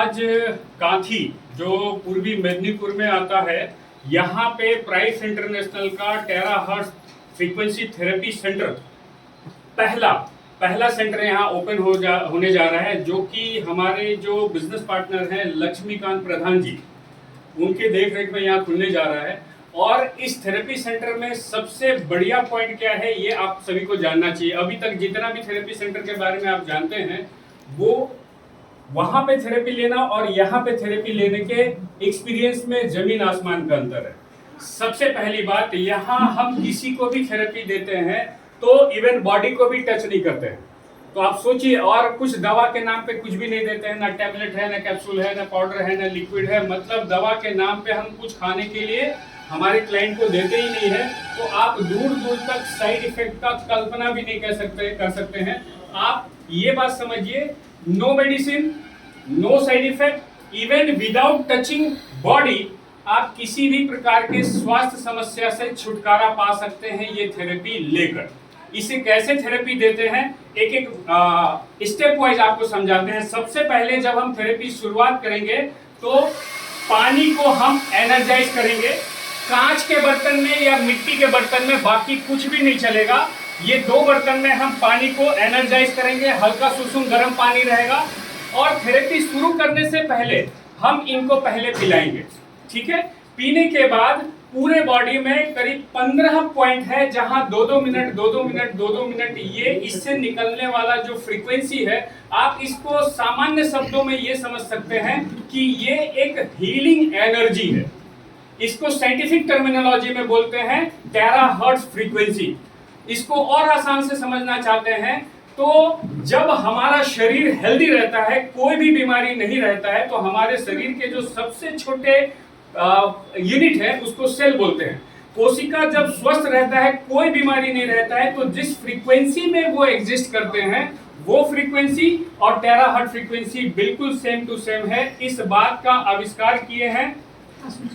आज कांथी जो पूर्वी मेदिनीपुर में आता है, यहाँ पे प्राइस इंटरनेशनल का टेराहर्ट्ज फ्रीक्वेंसी थेरेपी सेंटर पहला सेंटर यहाँ ओपन होने जा रहा है, जो कि हमारे जो बिजनेस पार्टनर हैं लक्ष्मीकांत प्रधान जी, उनके देख रेख में यहाँ खुलने जा रहा है। और इस थेरेपी सेंटर में सबसे बढ़िया पॉइंट क्या है ये आप सभी को जानना चाहिए। अभी तक जितना भी थेरेपी सेंटर के बारे में आप जानते हैं, वो वहां पे थेरेपी लेना और यहाँ पे थेरेपी लेने के एक्सपीरियंस में जमीन आसमान का अंतर है। सबसे पहली बात, यहाँ हम किसी को भी थेरेपी देते हैं तो इवन बॉडी को भी टच नहीं करते हैं। तो आप सोचिए, और कुछ दवा के नाम पे कुछ भी नहीं देते हैं, ना टैबलेट है, ना कैप्सूल है, ना पाउडर है, ना लिक्विड है। मतलब दवा के नाम पे हम कुछ खाने के लिए हमारे क्लाइंट को देते ही नहीं है। तो आप दूर दूर तक साइड इफेक्ट का कल्पना भी नहीं कर सकते हैं। आप ये बात समझिए, no medicine, no side effect, even without touching body आप किसी भी प्रकार के स्वास्थ्य समस्या से छुटकारा पा सकते हैं ये थेरेपी लेकर। इसे कैसे थेरेपी देते हैं, एक एक स्टेप वाइज आपको समझाते हैं। सबसे पहले जब हम थेरेपी शुरुआत करेंगे तो पानी को हम एनर्जाइज करेंगे। कांच के बर्तन में या मिट्टी के बर्तन में बाकी कुछ भी नहीं चलेगा। ये दो बर्तन में हम पानी को एनर्जाइज करेंगे, हल्का सुसुम गर्म पानी रहेगा। और थेरेपी शुरू करने से पहले हम इनको पहले पिलाएंगे, ठीक है। पीने के बाद पूरे बॉडी में करीब 15 पॉइंट है, जहां 2-2 मिनट 2-2 मिनट 2-2 मिनट ये इससे निकलने वाला जो फ्रीक्वेंसी है, आप इसको सामान्य शब्दों में ये समझ सकते हैं कि ये एक हीलिंग एनर्जी है। इसको साइंटिफिक टर्मिनोलॉजी में बोलते हैं टेराहर्ट्ज फ्रीक्वेंसी। इसको और आसान से समझना चाहते हैं तो जब हमारा शरीर हेल्दी रहता है, कोई भी बीमारी नहीं रहता है, तो हमारे शरीर के जो सबसे छोटे यूनिट है उसको सेल बोलते हैं। कोशिका जब स्वस्थ रहता है, कोई बीमारी नहीं रहता है, तो जिस फ्रीक्वेंसी में वो एग्जिस्ट करते हैं वो फ्रीक्वेंसी और टेराहर्ट्ज फ्रीक्वेंसी बिल्कुल सेम टू सेम है। इस बात का आविष्कार किए हैं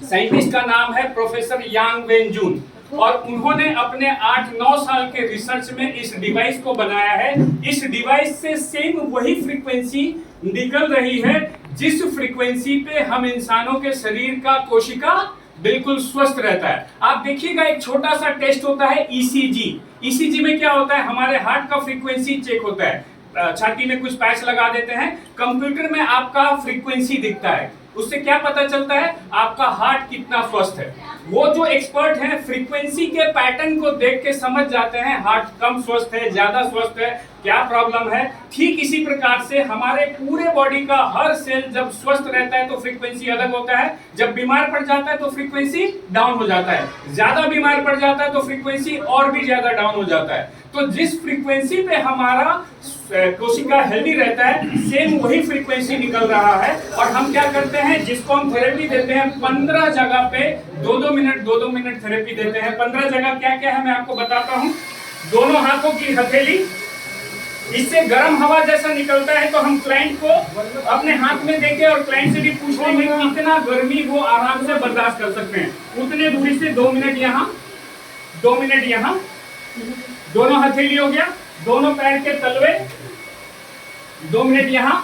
साइंटिस्ट का नाम है प्रोफेसर यांग वेन जून, और उन्होंने अपने 8-9 साल के रिसर्च में इस डिवाइस को बनाया है। इस डिवाइस से सेम वही फ्रीक्वेंसी निकल रही है जिस फ्रीक्वेंसी पे हम इंसानों के शरीर का कोशिका बिल्कुल स्वस्थ रहता है। आप देखिएगा, एक छोटा सा टेस्ट होता है ईसीजी। ईसीजी में क्या होता है, हमारे हार्ट का फ्रीक्वेंसी चेक होता है। छाती में कुछ पैच लगा देते हैं, कंप्यूटर में आपका फ्रीक्वेंसी दिखता है। उससे क्या पता चलता है आपका हार्ट कितना स्वस्थ है। वो जो एक्सपर्ट हैं फ्रीक्वेंसी के पैटर्न को देख के समझ जाते हैं हार्ट कम स्वस्थ है, ज्यादा स्वस्थ है, क्या प्रॉब्लम है। ठीक इसी प्रकार से हमारे पूरे बॉडी का हर सेल जब स्वस्थ रहता है तो फ्रीक्वेंसी अलग होता है, जब बीमार पड़ जाता है तो फ्रीक्वेंसी डाउन हो जाता है, ज्यादा बीमार पड़ जाता है तो फ्रीक्वेंसी और भी ज्यादा डाउन हो जाता है। तो जिस फ्रीक्वेंसी पे हमारा कोशिका हेल्दी रहता है, सेम वही फ्रीक्वेंसी निकल रहा है। और हम क्या करते हैं, जिसको हम थेरेपी देते हैं 15 जगह पे 2-2 मिनट 2-2 मिनट थेरेपी देते हैं। 15 जगह क्या क्या है मैं आपको बताता हूँ। दोनों हाथों की हथेली, इससे गर्म हवा जैसा निकलता है, तो हम क्लाइंट को अपने हाथ में देके और क्लाइंट से भी पूछ लेंगे कितना गर्मी वो आराम से बर्दाश्त कर सकते हैं। उतने दूरी से 2 मिनट यहाँ, 2 मिनट यहाँ, दोनों हथेली हो गया, दोनों पैर के तलवे 2 मिनट यहाँ,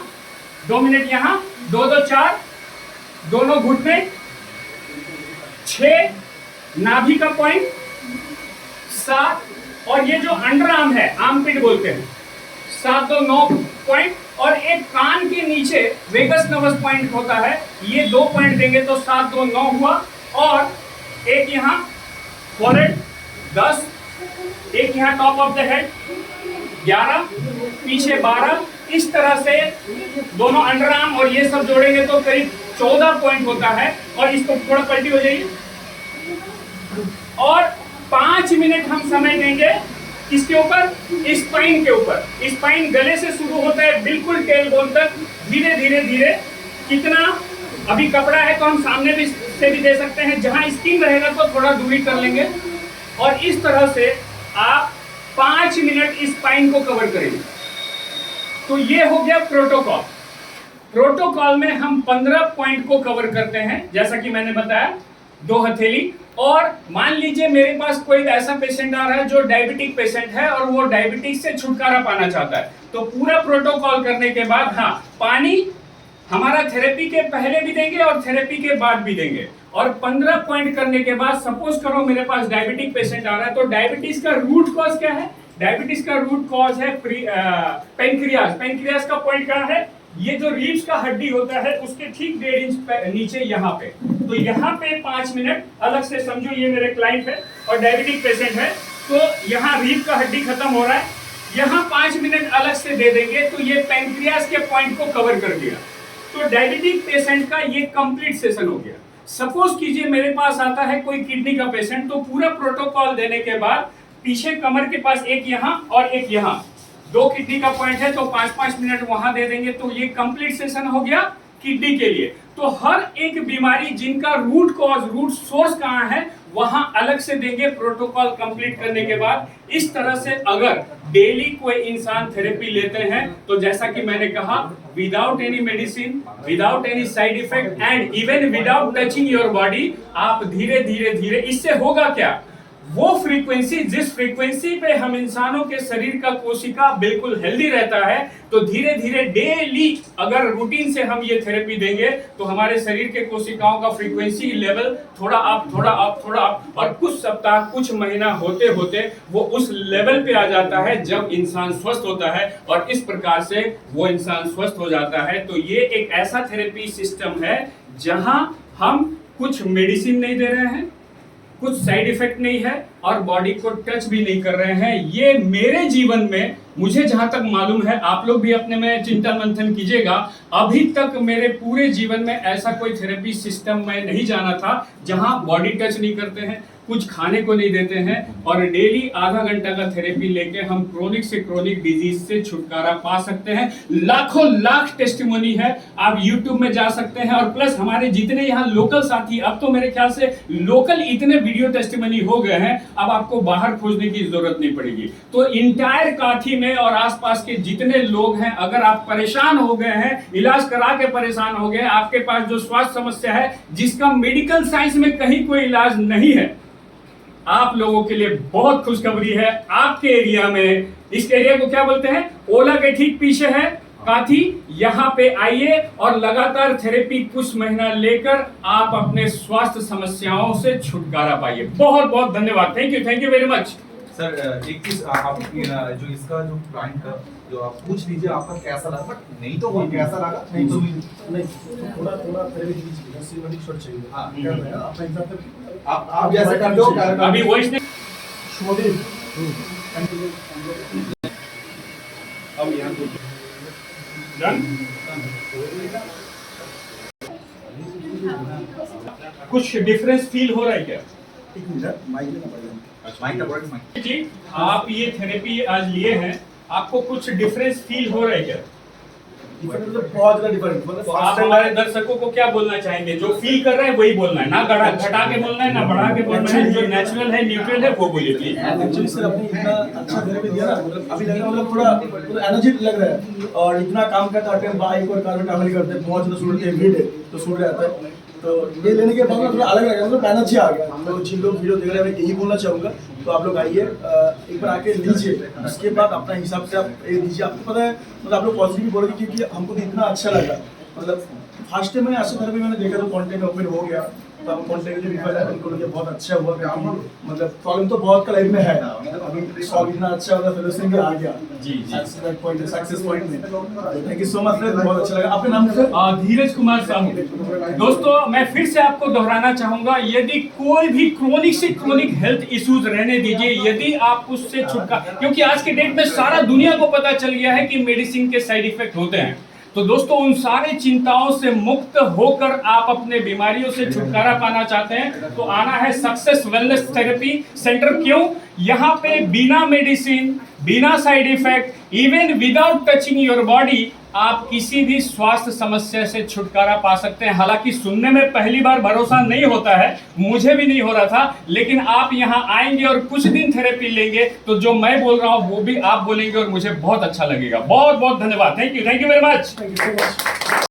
2 मिनट यहाँ, 2-2 4, दोनों घुटने 6, नाभि का पॉइंट 7, और ये जो अंडर आर्म है, आर्म पिट बोलते हैं, 7-2 9 पॉइंट, और एक कान के नीचे वेगस नर्वस पॉइंट होता है, ये 2 पॉइंट देंगे तो 7-2 9 हुआ। और एक यहाँ फॉरहेड 10, एक यहाँ टॉप ऑफ द हेड 11, पीछे 12। इस तरह से दोनों अंडर आर्म और ये सब जोड़ेंगे तो करीब 14 पॉइंट होता है। और इसको थोड़ा पलटी हो जाइए, और 5 मिनट हम समय देंगे किसके ऊपर, स्पाइन के ऊपर। स्पाइन गले से शुरू होता है बिल्कुल टेल बोन तक, धीरे धीरे धीरे। कितना, अभी कपड़ा है तो हम सामने भी से भी दे सकते हैं, जहां स्किन रहेगा तो थोड़ा दूरी कर लेंगे। और इस तरह से आप 5 मिनट स्पाइन को कवर करेंगे। तो ये हो गया प्रोटोकॉल। प्रोटोकॉल में हम 15 पॉइंट को कवर करते हैं, जैसा कि मैंने बताया, 2 हथेली। और मान लीजिए मेरे पास कोई ऐसा पेशेंट आ रहा है जो डायबिटिक पेशेंट है और वो डायबिटिक से छुटकारा पाना चाहता है, तो पूरा प्रोटोकॉल करने के बाद, हाँ, पानी हमारा थेरेपी के पहले भी देंगे और थेरेपी के बाद भी देंगे। और 15 पॉइंट करने के बाद सपोज करो मेरे पास डायबिटिक पेशेंट आ रहा है, तो डायबिटीज का रूट कॉज क्या है? डायबिटीज का रूट कॉज है पेनक्रियाज। पेनक्रियाज का पॉइंट कहाँ है? ये जो रीब्स का हड्डी होता है उसके ठीक 1.5 इंच नीचे यहाँ पे। तो यहाँ पे 5 मिनट अलग से समझो, ये मेरे क्लाइंट है और डायबिटिक पेशेंट है, तो यहाँ रीब का हड्डी खत्म हो रहा है, यहाँ 5 मिनट अलग से दे देंगे तो ये पेनक्रियाज के पॉइंट को कवर कर दिया। तो डायबिटिक पेशेंट का ये कंप्लीट सेशन हो गया। सपोज कीजिए मेरे पास आता है कोई किडनी का पेशेंट, तो पूरा प्रोटोकॉल देने के बाद पीछे कमर के पास एक यहाँ और एक यहाँ 2 किडनी का पॉइंट है, तो 5-5 मिनट वहां दे देंगे, तो ये कंप्लीट सेशन हो गया किडनी के लिए। तो हर एक बीमारी जिनका रूट कॉज, रूट सोर्स कहाँ है, वहां अलग से देंगे प्रोटोकॉल कंप्लीट करने के बाद। इस तरह से अगर डेली कोई इंसान थेरेपी लेते हैं, तो जैसा कि मैंने कहा, without any medicine, without any side effect and even without touching your body, आप धीरे धीरे धीरे, इससे होगा क्या, वो फ्रीक्वेंसी, जिस फ्रीक्वेंसी पे हम इंसानों के शरीर का कोशिका बिल्कुल हेल्दी रहता है, तो धीरे धीरे डेली अगर रूटीन से हम ये थेरेपी देंगे तो हमारे शरीर के कोशिकाओं का फ्रीक्वेंसी लेवल थोड़ा अप, थोड़ा अप, थोड़ा अप, और कुछ सप्ताह, कुछ महीना होते होते वो उस लेवल पे आ जाता है जब इंसान स्वस्थ होता है, और इस प्रकार से वो इंसान स्वस्थ हो जाता है। तो ये एक ऐसा थेरेपी सिस्टम है जहां हम कुछ मेडिसिन नहीं दे रहे हैं, कुछ साइड इफेक्ट नहीं है और बॉडी को टच भी नहीं कर रहे हैं। ये मेरे जीवन में, मुझे जहां तक मालूम है, आप लोग भी अपने में चिंतन मंथन कीजिएगा, अभी तक मेरे पूरे जीवन में ऐसा कोई थेरेपी सिस्टम मैं नहीं जाना था जहां बॉडी टच नहीं करते हैं, कुछ खाने को नहीं देते हैं, और डेली आधा घंटा का थेरेपी लेके हम क्रोनिक से क्रोनिक डिजीज से छुटकारा पा सकते हैं। लाखों लाख टेस्टिमोनी है, आप यूट्यूब में जा सकते हैं, और प्लस हमारे जितने यहाँ लोकल साथी, अब तो मेरे ख्याल से लोकल इतने वीडियो टेस्टिमोनी हो गए हैं, अब आपको बाहर खोजने की जरूरत नहीं पड़ेगी। तो इंटायर काठी में और आसपास के जितने लोग हैं, अगर आप परेशान हो गए हैं, इलाज करा के परेशान हो गए, आपके पास जो स्वास्थ्य समस्या है जिसका मेडिकल साइंस में कहीं कोई इलाज नहीं है, आप लोगों के लिए बहुत खुशखबरी है। आपके एरिया में, इस एरिया को क्या बोलते हैं, ओला के ठीक पीछे है काठी, यहाँ पे आइए और लगातार थेरेपी कुछ महीना लेकर आप अपने स्वास्थ्य समस्याओं से छुटकारा पाइए। बहुत बहुत धन्यवाद, thank you very much. Sir एक चीज आपकी जो इसका जो क्लाइंट का जो आप पूछ लीजिए आपका कैसा लगा, बट नहीं तो वो कैसा लगा नहीं तो नहीं, थोड़ा थेरेपी कीजिए, सिनेमैटिक शॉट चाहिए। हाँ, अपना एग्जांपल आप जैसे करते हो अभी वॉइस नहीं, शुभदीप अब यहाँ डन। कुछ डिफरेंस फील हो रहा है क्या? एक मिनट, माइक लेना पड़ेगा। माइक का वर्ड माइक जी, आप ये थेरेपी आज लिए हैं, आपको कुछ डिफरेंस फील हो रहा है क्या? डिफरेंट मतलब बहुत ज्यादा डिफरेंट, मतलब तो आप हमारे दर्शकों को क्या बोलना चाहेंगे? जो फील कर रहे हैं वही बोलना है, ना घटा के बोलना है, ना बढ़ा के बोलना है, जो नेचुरल है, न्यूट्रल है, वो बोलिए प्लीज। एक्चुअली सर आपने इतना अच्छा थेरेपी दिया ना, मतलब अभी लग रहा है, मतलब थोड़ा एनर्जी लग रहा है, और इतना काम करते हैं, बाइक और कार में ट्रैवल करते हैं, बहुत ज्यादा सूट एवरीडे तो सूट रहता है, तो ये लेने के बाद थोड़ा अलग लगा, मतलब एनर्जी आ गया। तो जिन लोग वीडियो देख रहे हैं मैं यही बोलना चाहूँगा, तो आप लोग आइए, एक बार आके लीजिए, उसके बाद अपना हिसाब से आप ये दीजिए। आपको पता है, मतलब आप लोग पॉजिटिव बोलोगे, क्योंकि हमको तो इतना अच्छा लगा। मतलब फर्स्ट टाइम मैंने ऐसा थेरेपी मैंने देखा, तो कॉन्टेंट ओपन हो गया, तो हम कॉन्टेंट जो रिफर है उनको लगे बहुत अच्छा हुआ, क्योंकि मतलब प्रॉब्लम तो बहुत का लाइफ में है, अभी सॉल्व इतना अच्छा होगा, सोल्यूशन भी आ गया जी पॉइंट, सक्सेस पॉइंट में। Thank you so much sir, बहुत अच्छा लगा। आपके नाम सर? धीरज कुमार साहू। दोस्तों, मैं फिर से आपको दोहराना चाहूंगा, यदि कोई भी क्रोनिक से क्रोनिक हेल्थ इश्यूज रहने दीजिए, यदि आप उससे छुटकारा, क्योंकि आज के डेट में सारा दुनिया को पता चल गया है कि मेडिसिन के साइड इफेक्ट होते हैं, तो दोस्तों उन सारे चिंताओं से मुक्त होकर आप अपने बीमारियों से छुटकारा पाना चाहते हैं, तो आना है सक्सेस वेलनेस थेरेपी सेंटर। क्यों? यहाँ पे बिना मेडिसिन, बिना side effect, even without touching your body, आप किसी भी स्वास्थ्य समस्या से छुटकारा पा सकते हैं। हालांकि सुनने में पहली बार भरोसा नहीं होता है, मुझे भी नहीं हो रहा था, लेकिन आप यहाँ आएंगे और कुछ दिन थेरेपी लेंगे तो जो मैं बोल रहा हूँ वो भी आप बोलेंगे और मुझे बहुत अच्छा लगेगा। बहुत बहुत धन्यवाद, thank you very much. Thank you so much.